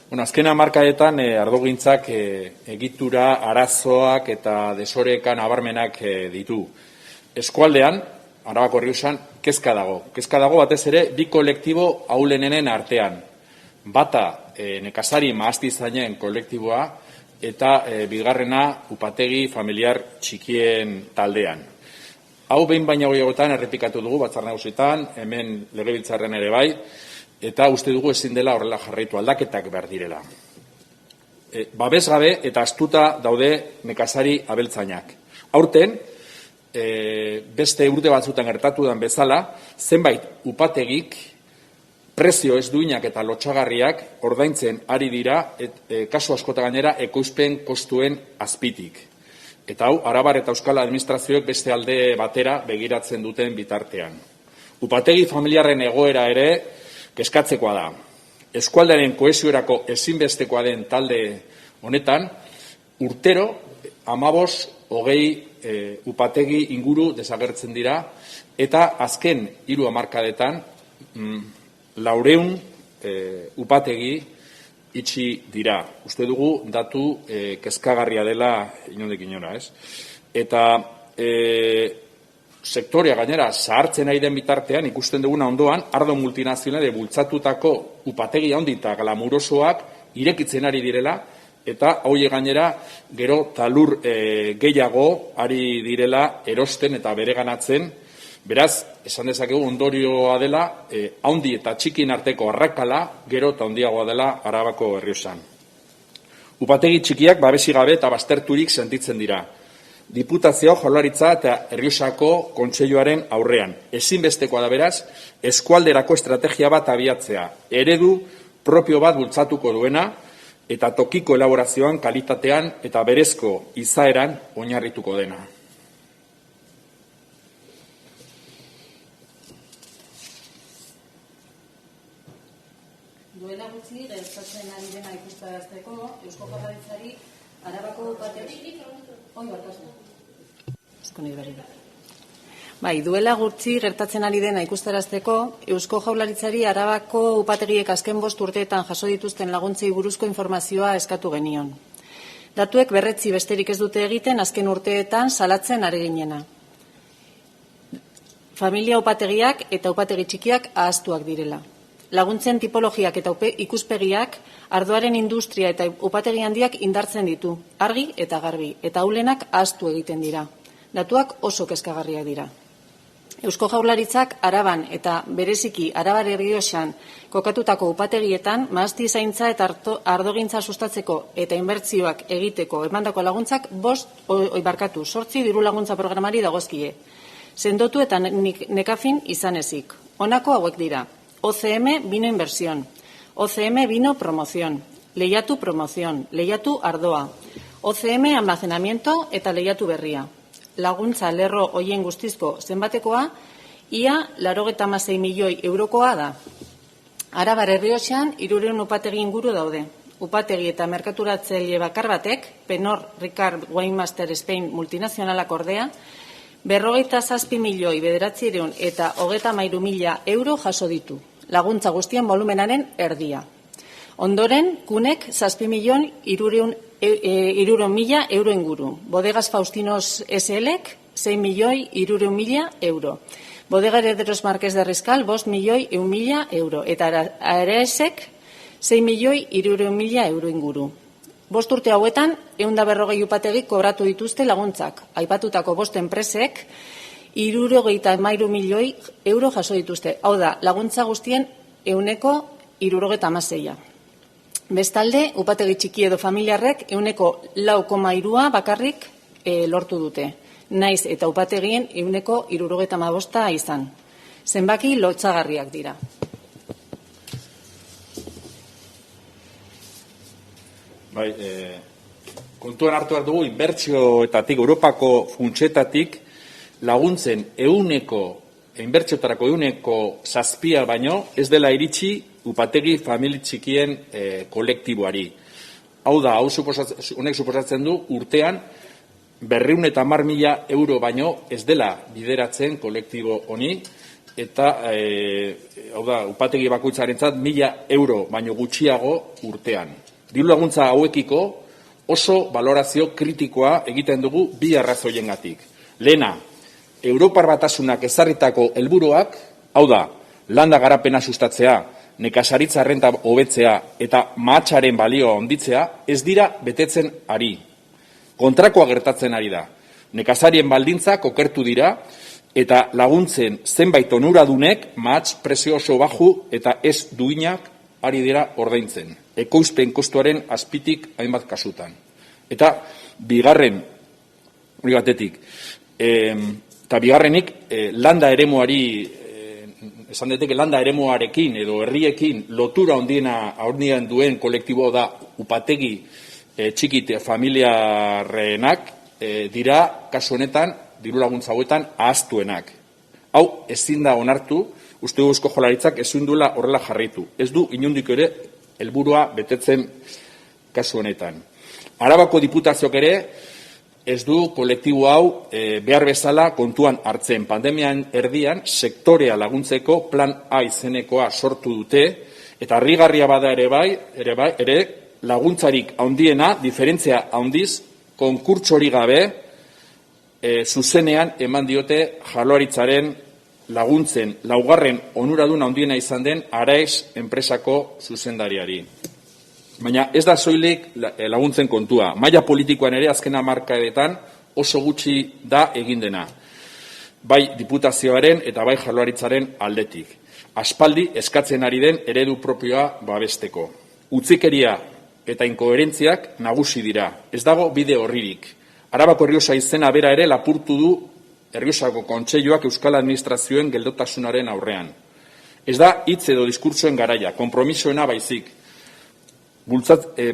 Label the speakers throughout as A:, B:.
A: Azken hamarkadetan ardogintzak egitura, arazoak eta desoreka nabarmenak ditu. Eskualdean, Arabako Errioxan, kezka dago. Kezka dago batez ere bi kolektibo ahulenenen artean. Bata nekazari mahastizainen kolektiboa eta bigarrena upategi familiar txikien taldean. Hau behin baina gehiagotan errepikatu dugu Batzar Nagusietan, hemen Legebiltzarrean ere bai, eta uste dugu ezin dela horrela jarraitu, aldaketak behar direla. Babes gabe eta astuta daude nekazari abeltzainak. Aurten, beste urte batzutan gertatu den bezala, zenbait upategik prezio ez duinak eta lotsagarriak ordaintzen ari dira, kasu askota gainera ekoizpen kostuen azpitik. Eta hau, Arabar eta Euskal Administrazioek beste alde batera begiratzen duten bitartean. Upategi familiarren egoera ere kezkatzekoa da. Eskualdearen kohesiorako ezinbestekoa den talde honetan, urtero 15-20 upategi inguru desagertzen dira, eta azken 3 hamarkadetan 400 upategi itxi dira. Uste dugu datu kezkagarria dela inondik inora, ez? Eta sektorea gainera zahartzen ari den bitartean ikusten duguna ondoan, ardo multinazionale bultzatutako upategi handi eta glamurosoak irekitzen ari direla, eta hauek gainera gero talur gehiago ari direla erosten eta bereganatzen. Beraz, esan dezakegu ondorioa dela, handi eta txikin arteko arrakala gero eta handiagoa dela Arabako Errioxan. Upategi txikiak babesi gabe eta bazterturik sentitzen dira. Diputazio, Jaurlaritza eta Errioxako Kontseiluaren aurrean. Ezinbestekoa da beraz, eskualderako estrategia bat abiatzea, eredu propio bat bultzatuko duena eta tokiko elaborazioan, kalitatean eta berezko izaeran oinarrituko dena.
B: Duela gutxi gertatzen ari dena ikustarazteko Eusko Jaurlaritzari Arabako upategi duela gutxi gertatzen ari dena ikustarazteko Eusko Jaurlaritzari Arabako upategiek azken 5 urteetan jaso dituzten laguntzei buruzko informazioa eskatu genion. Datuek berretzi besterik ez dute egiten azken urteetan salatzen ari ginena. Familia upategiak eta upategi txikiak ahaztuak direla. Laguntzen tipologiak eta ikuspegiak ardoaren industria eta upategi handiak indartzen ditu, argi eta garbi, eta ahulenak ahaztu egiten dira. Datuak oso kezkagarriak dira. Eusko Jaurlaritzak Araban eta bereziki Arabar Errioxan kokatutako upategietan mahastizaintza eta ardogintza sustatzeko eta inbertsioak egiteko emandako laguntzak 8 diru laguntza programari dagozkie. Sendotu eta nekafin izan ezik. Honako hauek dira. OCM Vino Inversión, OCM Vino Promoción, Lehiatu Promoción, Lehiatu Ardoa, OCM Almacenamiento eta Lehiatu Berria. Laguntza lerro hoien guztizko zenbatekoa, ia 96 milioi eurokoa da. Arabar Errioxan 300 upategi inguru daude. Upategi eta merkaturatzaile bakar batek, Penor Ricard Winemaster Spain multinazionalak ordea, 47 milioi 900 eta 33.000 euro jaso ditu. Laguntza guztien volumenaren erdia. Ondoren, Kunek 7 milioi 300.000 euro inguru. Bodegas Faustinos SLek 6 milioi 300.000 euro. Bodega Herederos Marqués de Riscal 5 milioi 100.000 euro. Eta Aresek 6 milioi 300.000 euro inguru. 5 urte hauetan, 140 upategik kobratu dituzte laguntzak. Aipatutako 5 enpresek 73 milioi euro jaso dituzte. Hau da, laguntza guztien 76%. Bestalde, upategi txiki edo familiarrek 4,3% bakarrik lortu dute. Naiz eta upategien 75% izan. Zenbaki lotsagarriak dira.
A: Bai, kontuan hartu behar dugu, inbertsioetatik, Europako funtsetatik laguntzen inbertsioetarako 7% baino, ez dela iritsi upategi famili txikien kolektiboari. Hau da, honek suposatzen du urtean 210.000 euro baino ez dela bideratzen kolektibo honi, eta hau da, upategi bakoitzarentzat 1.000 euro baino gutxiago urtean. Diru laguntza hauekiko oso balorazio kritikoa egiten dugu bi arrazoiengatik. Lehena, Europar Batasunak ezarritako helburuak, hau da, landa garapena sustatzea, nekazaritza errenta hobetzea eta mahatsaren balioa handitzea, ez dira betetzen ari. Kontrakoa gertatzen ari da. Nekazarien baldintzak okertu dira eta laguntzen zenbait onuradunek mahats prezio oso baju eta ez duinak ari dira ordaintzen. Ekoizpen kostuaren azpitik hainbat kasutan. Eta bigarren, hori batetik, eta bigarrenik landa eremuari, esan daiteke landa eremuarekin edo herriekin lotura handien duen kolektibo da upategi txikite familiarrenak dira kasu honetan, diru laguntza hauetan ahaztuenak. Hau ezin da onartu, uste du Eusko Jaurlaritzak ezin duela horrela jarraitu. Ez du inondik ere helburua betetzen kasu honetan. Arabako Diputazioak ere ez du kolektibo hau behar bezala kontuan hartzen. Pandemian erdian sektorea laguntzeko plan A izenekoa sortu dute eta harrigarria bada ere laguntzarik handiena, diferentzia handiz, konkurtsorik gabe zuzenean eman diote Jaurlaritzaren laguntzen laugarren onuradun handiena izan den Araes enpresako zuzendariari. Baina ez da soilik laguntzen kontua. Maila politikoan ere azken hamarkadetan oso gutxi da egin dena. Bai Diputazioaren eta bai Jaurlaritzaren aldetik. Aspaldi eskatzen ari den eredu propioa babesteko. Utzikeria eta inkoherentziak nagusi dira. Ez dago bide horririk. Arabako Errioxa izena bera ere lapurtu du Errioxako Kontseiluak Euskal Administrazioen geldotasunaren aurrean. Ez da hitz edo diskurtsoen garaia, konpromisoena baizik.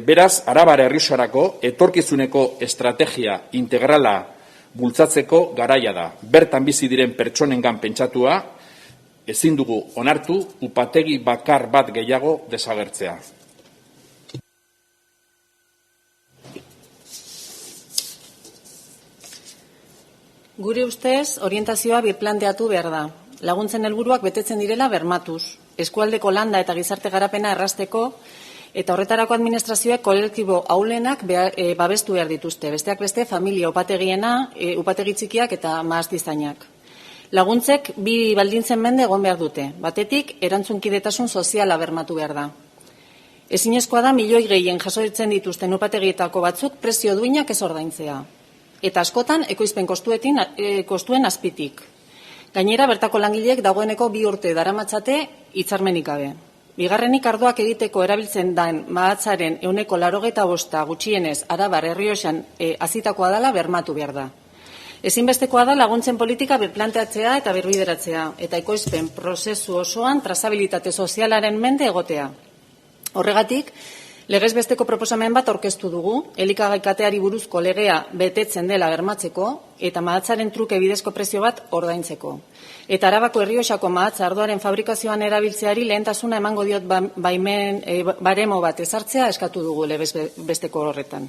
A: Beraz, Arabar Errioxarako etorkizuneko estrategia integrala bultzatzeko garaia da. Bertan bizi diren pertsonengan pentsatua, ezin dugu onartu upategi bakar bat gehiago desagertzea.
B: Gure ustez, orientazioa birplanteatu behar da. Laguntzen helburuak betetzen direla bermatuz. Eskualdeko landa eta gizarte garapena errazteko eta horretarako administrazioek kolektibo ahulenak babestu behar dituzte. Besteak beste, familia upategiena, upategi txikiak eta mahastizainak. Laguntzek bi baldintzen mende egon behar dute. Batetik, erantzunkidetasun soziala bermatu behar da. Ezinezkoa da milioi gehien jasotzen dituzten upategietako batzuk prezio duinak ez ordaintzea. Eta askotan ekoizpen kostuen azpitik. Gainera, bertako langileek dagoeneko 2 urte daramatzate hitzarmenik gabe. Bigarrenik, ardoak egiteko erabiltzen den mahatsaren 85% gutxienez Arabar Errioxan hazitakoa dela bermatu behar da. Ezinbestekoa da laguntzen politika birplanteatzea eta birbideratzea, eta ekoizpen prozesu osoan trazabilitate sozialaren mende egotea. Horregatik, legez besteko proposamen bat aurkeztu dugu, elikagai kateari buruzko legea betetzen dela bermatzeko eta mahatsaren truke bidezko prezio bat ordaintzeko. Eta Arabako Errioxako mahatsa ardoaren fabrikazioan erabiltzeari lehentasuna emango diot baimen baremo bat ezartzea eskatu dugu legez besteko horretan.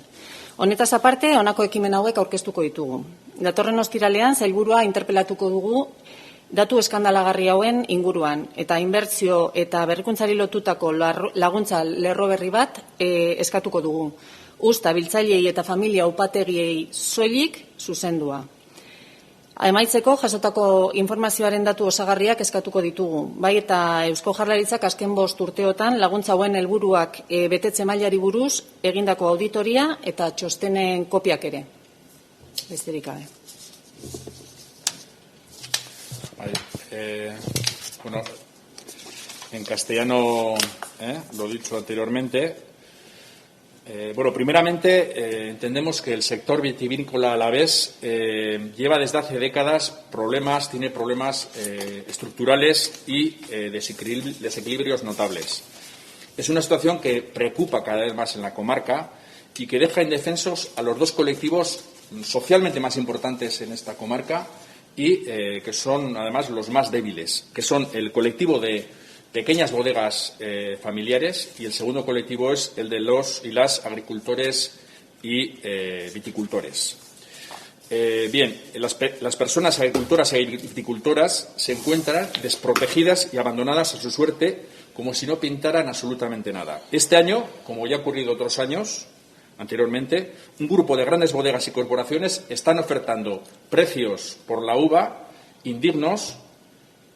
B: Honetaz aparte, honako ekimen hauek aurkeztuko ditugu. Datorren ostiralean sailburua interpelatuko dugu datu eskandalagarri hauen inguruan, eta inbertsio eta berrikuntzari lotutako laguntza lerro berri bat eskatuko dugu. Usta biltzaileei eta familia upategiei soilik zuzendua. Emaitzeko jasotako informazioaren datu osagarriak eskatuko ditugu. Bai eta Eusko Jaurlaritzak azken 5 urteotan laguntza hauen helburuak betetze mailari buruz egindako auditoria eta txostenen kopiak ere. Besterik gabe.
A: Bueno, en castellano, lo dicho anteriormente. Bueno, primeramente entendemos que el sector vitivinícola alavés lleva desde hace décadas tiene problemas estructurales y desequilibrios notables. Es una situación que preocupa cada vez más en la comarca y que deja indefensos a los 2 colectivos socialmente más importantes en esta comarca y que son además los más débiles, que son el colectivo de pequeñas bodegas familiares y el segundo colectivo es el de los y las agricultores y viticultores. Bien, las personas agricultoras y agricultoras se encuentran desprotegidas y abandonadas a su suerte como si no pintaran absolutamente nada. Este año, como ya ha ocurrido otros años anteriormente, un grupo de grandes bodegas y corporaciones están ofertando precios por la uva indignos,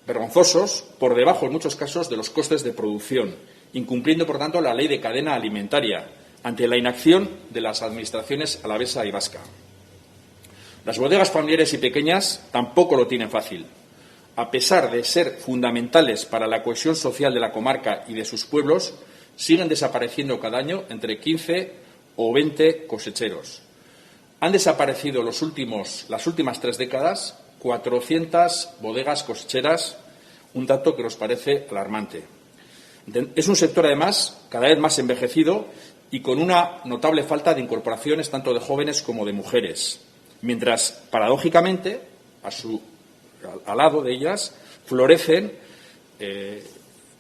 A: vergonzosos, por debajo en muchos casos de los costes de producción, incumpliendo, por tanto, la ley de cadena alimentaria ante la inacción de las administraciones alavesa y vasca. Las bodegas familiares y pequeñas tampoco lo tienen fácil. A pesar de ser fundamentales para la cohesión social de la comarca y de sus pueblos, siguen desapareciendo cada año entre 15 o 20 cosecheros. Han desaparecido las últimas 3 décadas 400 bodegas cosecheras, un dato que nos parece alarmante. Es un sector, además, cada vez más envejecido y con una notable falta de incorporaciones tanto de jóvenes como de mujeres. Mientras, paradójicamente, al lado de ellas, florecen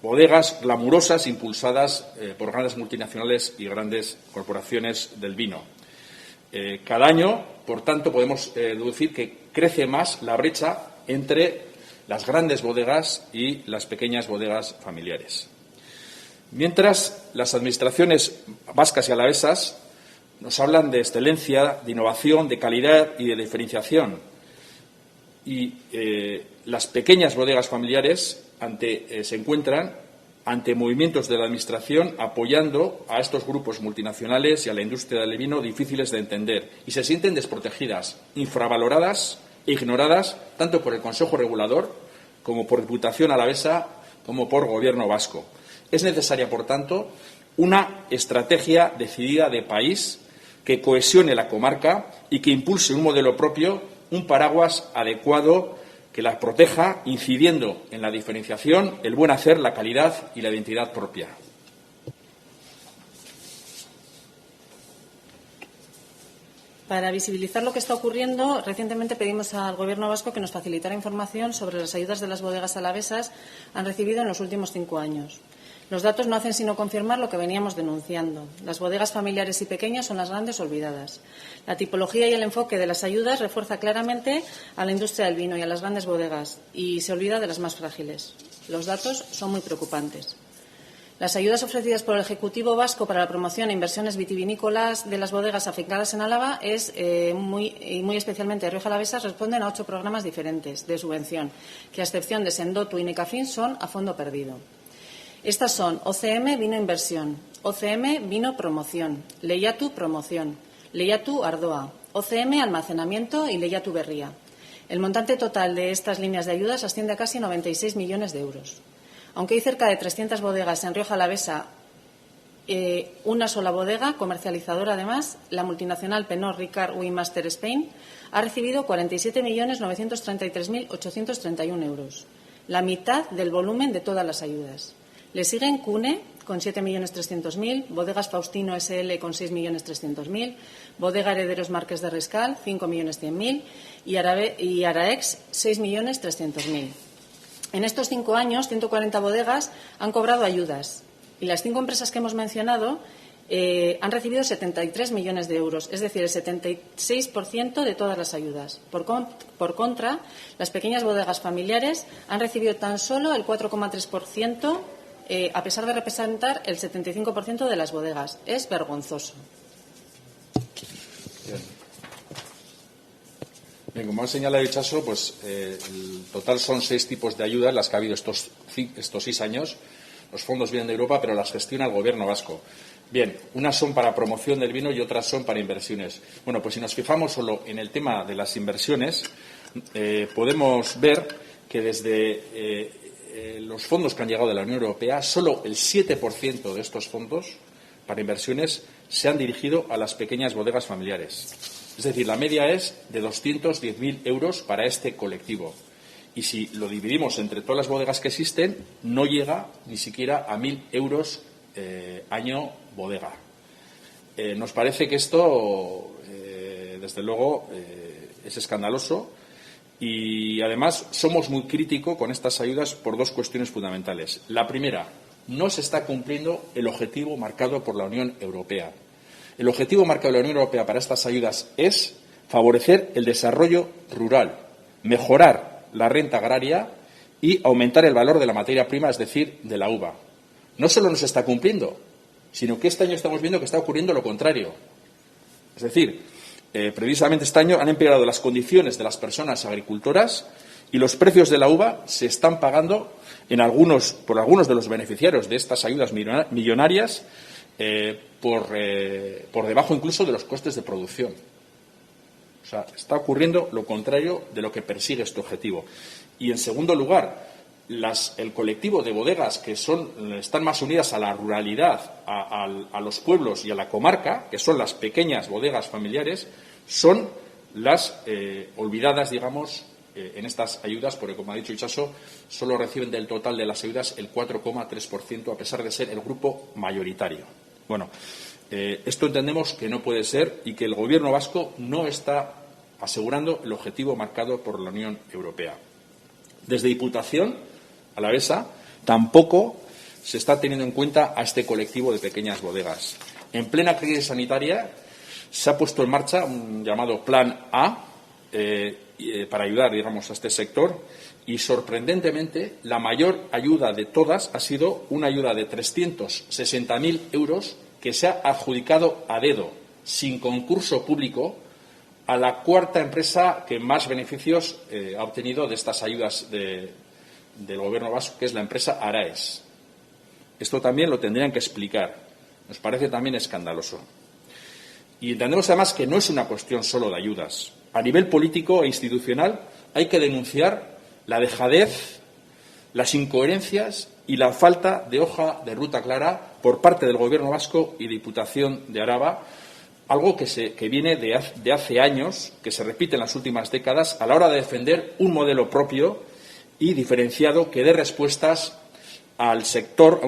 A: bodegas glamurosas impulsadas por grandes multinacionales y grandes corporaciones del vino. Cada año, por tanto, podemos deducir que crece más la brecha entre las grandes bodegas y las pequeñas bodegas familiares. Mientras, las administraciones vascas y alavesas nos hablan de excelencia, de innovación, de calidad y de diferenciación. Y las pequeñas bodegas familiares se encuentran ante movimientos de la Administración apoyando a estos grupos multinacionales y a la industria del vino difíciles de entender. Y se sienten desprotegidas, infravaloradas e ignoradas tanto por el Consejo Regulador como por Diputación Alavesa como por Gobierno vasco. Es necesaria, por tanto, una estrategia decidida de país que cohesione la comarca y que impulse un modelo propio, un paraguas adecuado que la proteja, incidiendo en la diferenciación, el buen hacer, la calidad y la identidad propia.
B: Para visibilizar lo que está ocurriendo, recientemente pedimos al Gobierno vasco que nos facilitara información sobre las ayudas de las bodegas alavesas han recibido en los últimos 5 años. Los datos no hacen sino confirmar lo que veníamos denunciando. Las bodegas familiares y pequeñas son las grandes olvidadas. La tipología y el enfoque de las ayudas refuerza claramente a la industria del vino y a las grandes bodegas y se olvida de las más frágiles. Los datos son muy preocupantes. Las ayudas ofrecidas por el Ejecutivo vasco para la promoción e inversiones vitivinícolas de las bodegas afincadas en Álava muy especialmente de Rioja Alavesa responden a 8 programas diferentes de subvención, que a excepción de Sendotu y Necafin son a fondo perdido. Estas son OCM Vino Inversión, OCM Vino Promoción, Lehiatu Promoción, Lehiatu Ardoa, OCM Almacenamiento y Lehiatu Berría. El montante total de estas líneas de ayudas asciende a casi 96 millones de euros. Aunque hay cerca de 300 bodegas en Rioja Alavesa, una sola bodega, comercializadora además, la multinacional Pernod Ricard Winemaster Spain, ha recibido 47.933.831 euros, la mitad del volumen de todas las ayudas. Le siguen Cune, con 7.300.000, Bodegas Faustino SL, con 6.300.000, Bodega Herederos Marqués de Riscal, 5.100.000 y Araex, 6.300.000. En estos 5 años, 140 bodegas han cobrado ayudas y las 5 empresas que hemos mencionado han recibido 73 millones de euros, es decir, el 76% de todas las ayudas. Por contra, las pequeñas bodegas familiares han recibido tan solo el 4,3%, a pesar de representar el 75% de las bodegas. Es vergonzoso.
A: Bien, como ha señalado Itxaso, pues el total son 6 tipos de ayudas las que ha habido estos 6 años. Los fondos vienen de Europa, pero las gestiona el Gobierno vasco. Bien, unas son para promoción del vino y otras son para inversiones. Bueno, pues si nos fijamos solo en el tema de las inversiones, podemos ver que desde los fondos que han llegado de la Unión Europea, solo el 7% de estos fondos para inversiones se han dirigido a las pequeñas bodegas familiares. Es decir, la media es de 210.000 euros para este colectivo. Y si lo dividimos entre todas las bodegas que existen, no llega ni siquiera a 1.000 euros año bodega. Nos parece que esto, desde luego, es escandaloso. Y, además, somos muy críticos con estas ayudas por 2 cuestiones fundamentales. La primera, no se está cumpliendo el objetivo marcado por la Unión Europea. El objetivo marcado por la Unión Europea para estas ayudas es favorecer el desarrollo rural, mejorar la renta agraria y aumentar el valor de la materia prima, es decir, de la uva. No solo no se está cumpliendo, sino que este año estamos viendo que está ocurriendo lo contrario. Es decir, precisamente este año han empeorado las condiciones de las personas agricultoras y los precios de la uva se están pagando por algunos de los beneficiarios de estas ayudas millonarias por debajo incluso de los costes de producción. O sea, está ocurriendo lo contrario de lo que persigue este objetivo. Y, en segundo lugar, el colectivo de bodegas que están más unidas a la ruralidad, a los pueblos y a la comarca, que son las pequeñas bodegas familiares, son las olvidadas, digamos, en estas ayudas, porque, como ha dicho Itxaso, solo reciben del total de las ayudas el 4,3%, a pesar de ser el grupo mayoritario. Bueno, esto entendemos que no puede ser y que el Gobierno vasco no está asegurando el objetivo marcado por la Unión Europea. Desde Diputación alavesa tampoco se está teniendo en cuenta a este colectivo de pequeñas bodegas. En plena crisis sanitaria se ha puesto en marcha un llamado Plan A para ayudar, digamos, a este sector y, sorprendentemente, la mayor ayuda de todas ha sido una ayuda de 360.000 euros que se ha adjudicado a dedo, sin concurso público, a la cuarta empresa que más beneficios ha obtenido de estas ayudas del Gobierno vasco, que es la empresa Araes. Esto también lo tendrían que explicar. Nos parece también escandaloso. Y entendemos además que no es una cuestión solo de ayudas. A nivel político e institucional hay que denunciar la dejadez, las incoherencias y la falta de hoja de ruta clara por parte del Gobierno vasco y Diputación de Araba, algo que viene de hace años, que se repite en las últimas décadas, a la hora de defender un modelo propio y diferenciado que dé respuestas a un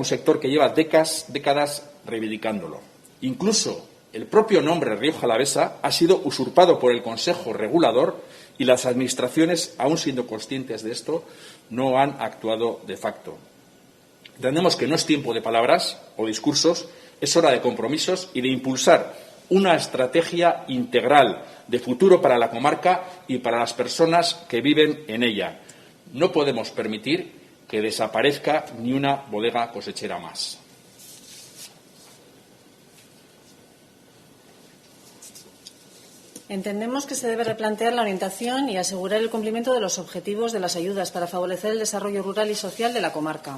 A: sector que lleva décadas reivindicándolo. Incluso el propio nombre Rioja Alavesa ha sido usurpado por el Consejo Regulador y las administraciones, aun siendo conscientes de esto, no han actuado de facto. Entendemos que no es tiempo de palabras o discursos, es hora de compromisos y de impulsar una estrategia integral de futuro para la comarca y para las personas que viven en ella. No podemos permitir que desaparezca ni una bodega cosechera más.
B: Entendemos que se debe replantear la orientación y asegurar el cumplimiento de los objetivos de las ayudas para favorecer el desarrollo rural y social de la comarca.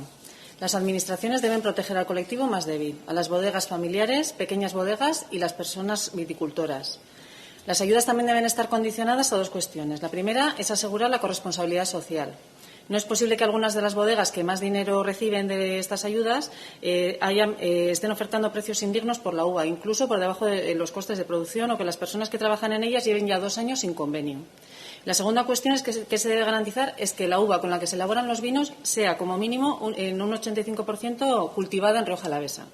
B: Las administraciones deben proteger al colectivo más débil, a las bodegas familiares, pequeñas bodegas y las personas viticultoras. Las ayudas también deben estar condicionadas a dos cuestiones. La primera es asegurar la corresponsabilidad social. No es posible que algunas de las bodegas que más dinero reciben de estas ayudas estén ofertando precios indignos por la uva, incluso por debajo de los costes de producción, o que las personas que trabajan en ellas lleven ya 2 años sin convenio. La segunda cuestión es que se debe garantizar es que la uva con la que se elaboran los vinos sea, como mínimo, en un 85% cultivada en Rioja Alavesa.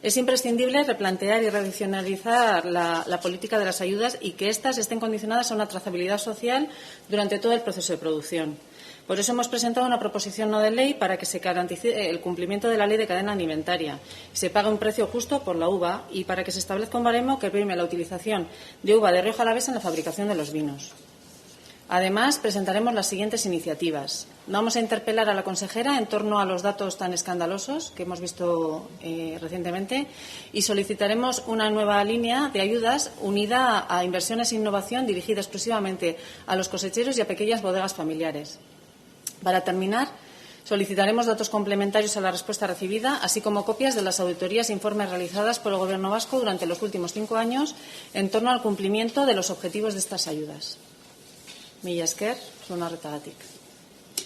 B: Es imprescindible replantear y revisionalizar la política de las ayudas y que éstas estén condicionadas a una trazabilidad social durante todo el proceso de producción. Por eso hemos presentado una proposición no de ley para que se garantice el cumplimiento de la ley de cadena alimentaria, se pague un precio justo por la uva y para que se establezca un baremo que prime la utilización de uva de Rioja Alavesa en la fabricación de los vinos. Además, presentaremos las siguientes iniciativas. Vamos a interpelar a la consejera en torno a los datos tan escandalosos que hemos visto recientemente y solicitaremos una nueva línea de ayudas unida a inversiones e innovación dirigida exclusivamente a los cosecheros y a pequeñas bodegas familiares. Para terminar, solicitaremos datos complementarios a la respuesta recibida, así como copias de las auditorías e informes realizadas por el Gobierno vasco durante los últimos 5 años en torno al cumplimiento de los objetivos de estas ayudas. Mila esker, zuen arretagatik.